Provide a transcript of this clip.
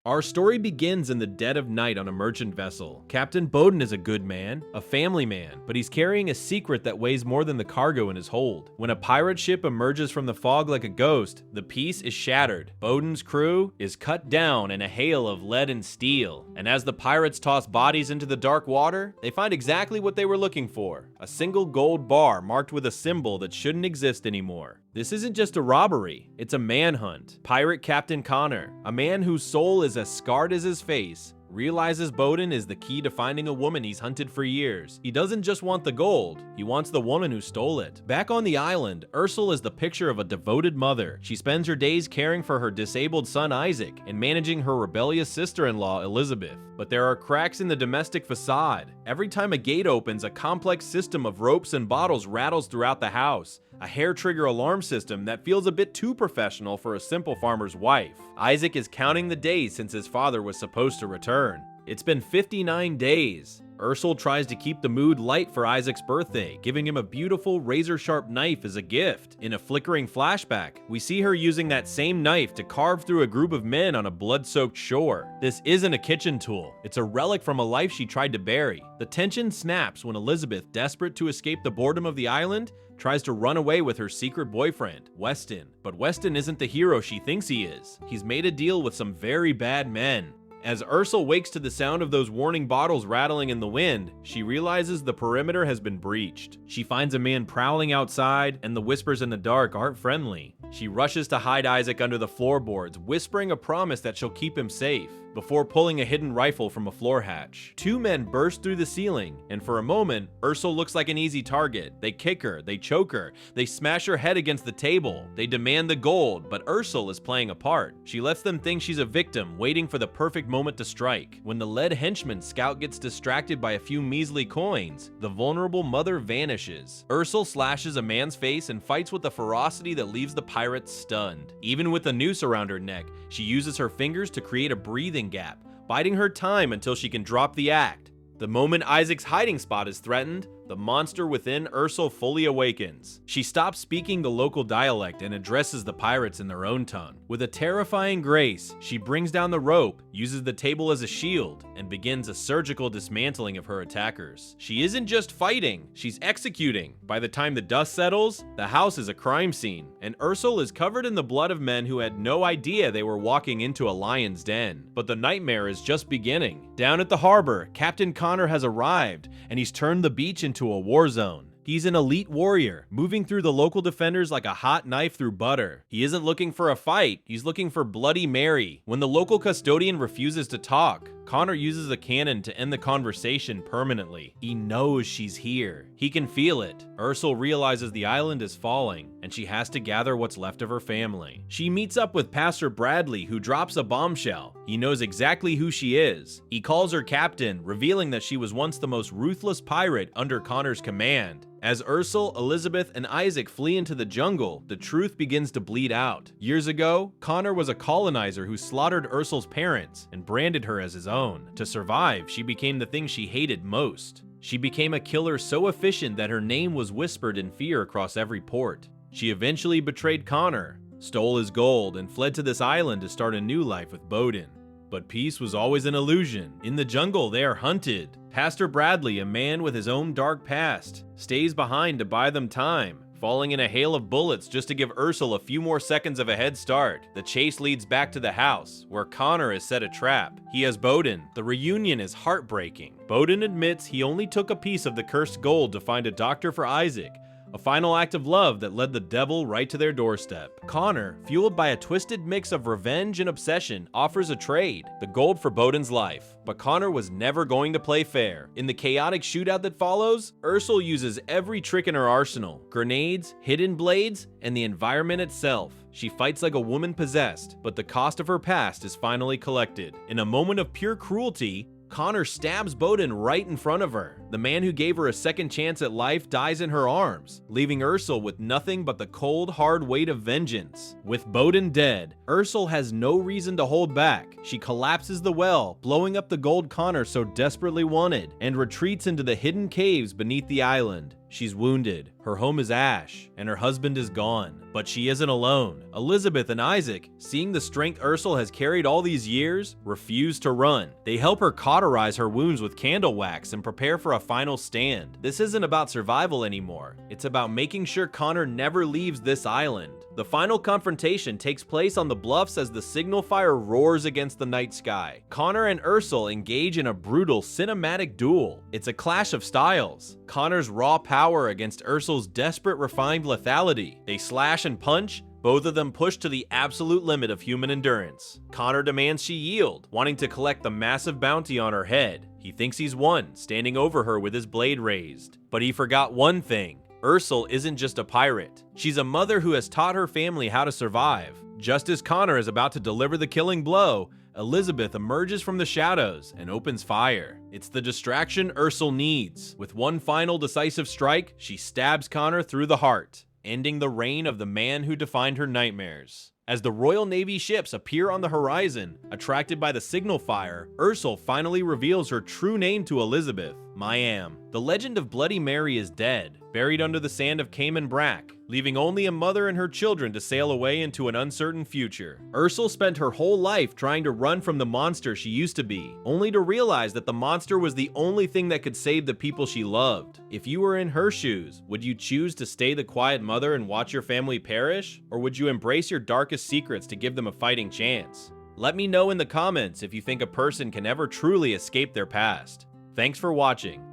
Our story begins in the dead of night on a merchant vessel. Captain Bowden is a good man, a family man, but he's carrying a secret that weighs more than the cargo in his hold. When a pirate ship emerges from the fog like a ghost, the peace is shattered. Bowden's crew is cut down in a hail of lead and steel, and as the pirates toss bodies into the dark water, they find exactly what they were looking for: a single gold bar marked with a symbol that shouldn't exist anymore. This isn't just a robbery, it's a manhunt. Pirate Captain Connor, a man whose soul is as scarred as his face, realizes Bowden is the key to finding a woman he's hunted for years. He doesn't just want the gold, he wants the woman who stole it. Back on the island, Ursil is the picture of a devoted mother. She spends her days caring for her disabled son Isaac and managing her rebellious sister-in-law Elizabeth. But there are cracks in the domestic facade. Every time a gate opens, a complex system of ropes and bottles rattles throughout the house. A hair-trigger alarm system that feels a bit too professional for a simple farmer's wife. Isaac is counting the days since his father was supposed to return. It's been 59 days. Ursil tries to keep the mood light for Isaac's birthday, giving him a beautiful razor-sharp knife as a gift. In a flickering flashback, we see her using that same knife to carve through a group of men on a blood-soaked shore. This isn't a kitchen tool, it's a relic from a life she tried to bury. The tension snaps when Elizabeth, desperate to escape the boredom of the island, tries to run away with her secret boyfriend, Weston. But Weston isn't the hero she thinks he is. He's made a deal with some very bad men. As Ursil wakes to the sound of those warning bottles rattling in the wind, she realizes the perimeter has been breached. She finds a man prowling outside, and the whispers in the dark aren't friendly. She rushes to hide Isaac under the floorboards, whispering a promise that she'll keep him safe, before pulling a hidden rifle from a floor hatch. Two men burst through the ceiling, and for a moment, Ursil looks like an easy target. They kick her, they choke her, they smash her head against the table. They demand the gold, but Ursil is playing a part. She lets them think she's a victim, waiting for the perfect moment to strike. When the lead henchman Scout gets distracted by a few measly coins, the vulnerable mother vanishes. Ursil slashes a man's face and fights with a ferocity that leaves the pirates stunned. Even with a noose around her neck, she uses her fingers to create a breathing gap, biding her time until she can drop the act. The moment Isaac's hiding spot is threatened, the monster within Ursil fully awakens. She stops speaking the local dialect and addresses the pirates in their own tongue. With a terrifying grace, she brings down the rope, uses the table as a shield, and begins a surgical dismantling of her attackers. She isn't just fighting, she's executing. By the time the dust settles, the house is a crime scene, and Ursil is covered in the blood of men who had no idea they were walking into a lion's den. But the nightmare is just beginning. Down at the harbor, Captain Connor has arrived, and he's turned the beach into a war zone. He's an elite warrior, moving through the local defenders like a hot knife through butter. He isn't looking for a fight, he's looking for Bloody Mary. When the local custodian refuses to talk, Connor uses a cannon to end the conversation permanently. He knows she's here. He can feel it. Ursil realizes the island is falling, and she has to gather what's left of her family. She meets up with Pastor Bradley, who drops a bombshell. He knows exactly who she is. He calls her captain, revealing that she was once the most ruthless pirate under Connor's command. As Ursil, Elizabeth, and Isaac flee into the jungle, the truth begins to bleed out. Years ago, Connor was a colonizer who slaughtered Ursil's parents and branded her as his own. To survive, she became the thing she hated most. She became a killer so efficient that her name was whispered in fear across every port. She eventually betrayed Connor, stole his gold, and fled to this island to start a new life with Bowden. But peace was always an illusion. In the jungle, they are hunted. Pastor Bradley, a man with his own dark past, stays behind to buy them time, falling in a hail of bullets just to give Ursil a few more seconds of a head start. The chase leads back to the house, where Connor has set a trap. He has Bowden. The reunion is heartbreaking. Bowden admits he only took a piece of the cursed gold to find a doctor for Isaac, a final act of love that led the devil right to their doorstep. Connor, fueled by a twisted mix of revenge and obsession, offers a trade, the gold for Bowden's life. But Connor was never going to play fair. In the chaotic shootout that follows, Ursil uses every trick in her arsenal: grenades, hidden blades, and the environment itself. She fights like a woman possessed, but the cost of her past is finally collected. In a moment of pure cruelty, Connor stabs Bowden right in front of her. The man who gave her a second chance at life dies in her arms, leaving Ursil with nothing but the cold, hard weight of vengeance. With Boden dead, Ursil has no reason to hold back. She collapses the well, blowing up the gold Connor so desperately wanted, and retreats into the hidden caves beneath the island. She's wounded, her home is ash, and her husband is gone. But she isn't alone. Elizabeth and Isaac, seeing the strength Ursil has carried all these years, refuse to run. They help her cauterize her wounds with candle wax and prepare for a final stand. This isn't about survival anymore. It's about making sure Connor never leaves this island. The final confrontation takes place on the bluffs as the signal fire roars against the night sky. Connor and Ursil engage in a brutal cinematic duel. It's a clash of styles. Connor's raw power against Ursil's desperate refined lethality. They slash and punch, both of them pushed to the absolute limit of human endurance. Connor demands she yield, wanting to collect the massive bounty on her head. He thinks he's won, standing over her with his blade raised. But he forgot one thing. Ursil isn't just a pirate. She's a mother who has taught her family how to survive. Just as Connor is about to deliver the killing blow, Elizabeth emerges from the shadows and opens fire. It's the distraction Ursil needs. With one final decisive strike, she stabs Connor through the heart, ending the reign of the man who defined her nightmares. As the Royal Navy ships appear on the horizon, attracted by the signal fire, Ursil finally reveals her true name to Elizabeth, Mayam. The legend of Bloody Mary is dead, buried under the sand of Cayman Brack, leaving only a mother and her children to sail away into an uncertain future. Ursil spent her whole life trying to run from the monster she used to be, only to realize that the monster was the only thing that could save the people she loved. If you were in her shoes, would you choose to stay the quiet mother and watch your family perish? Or would you embrace your darkest secrets to give them a fighting chance? Let me know in the comments if you think a person can ever truly escape their past. Thanks for watching.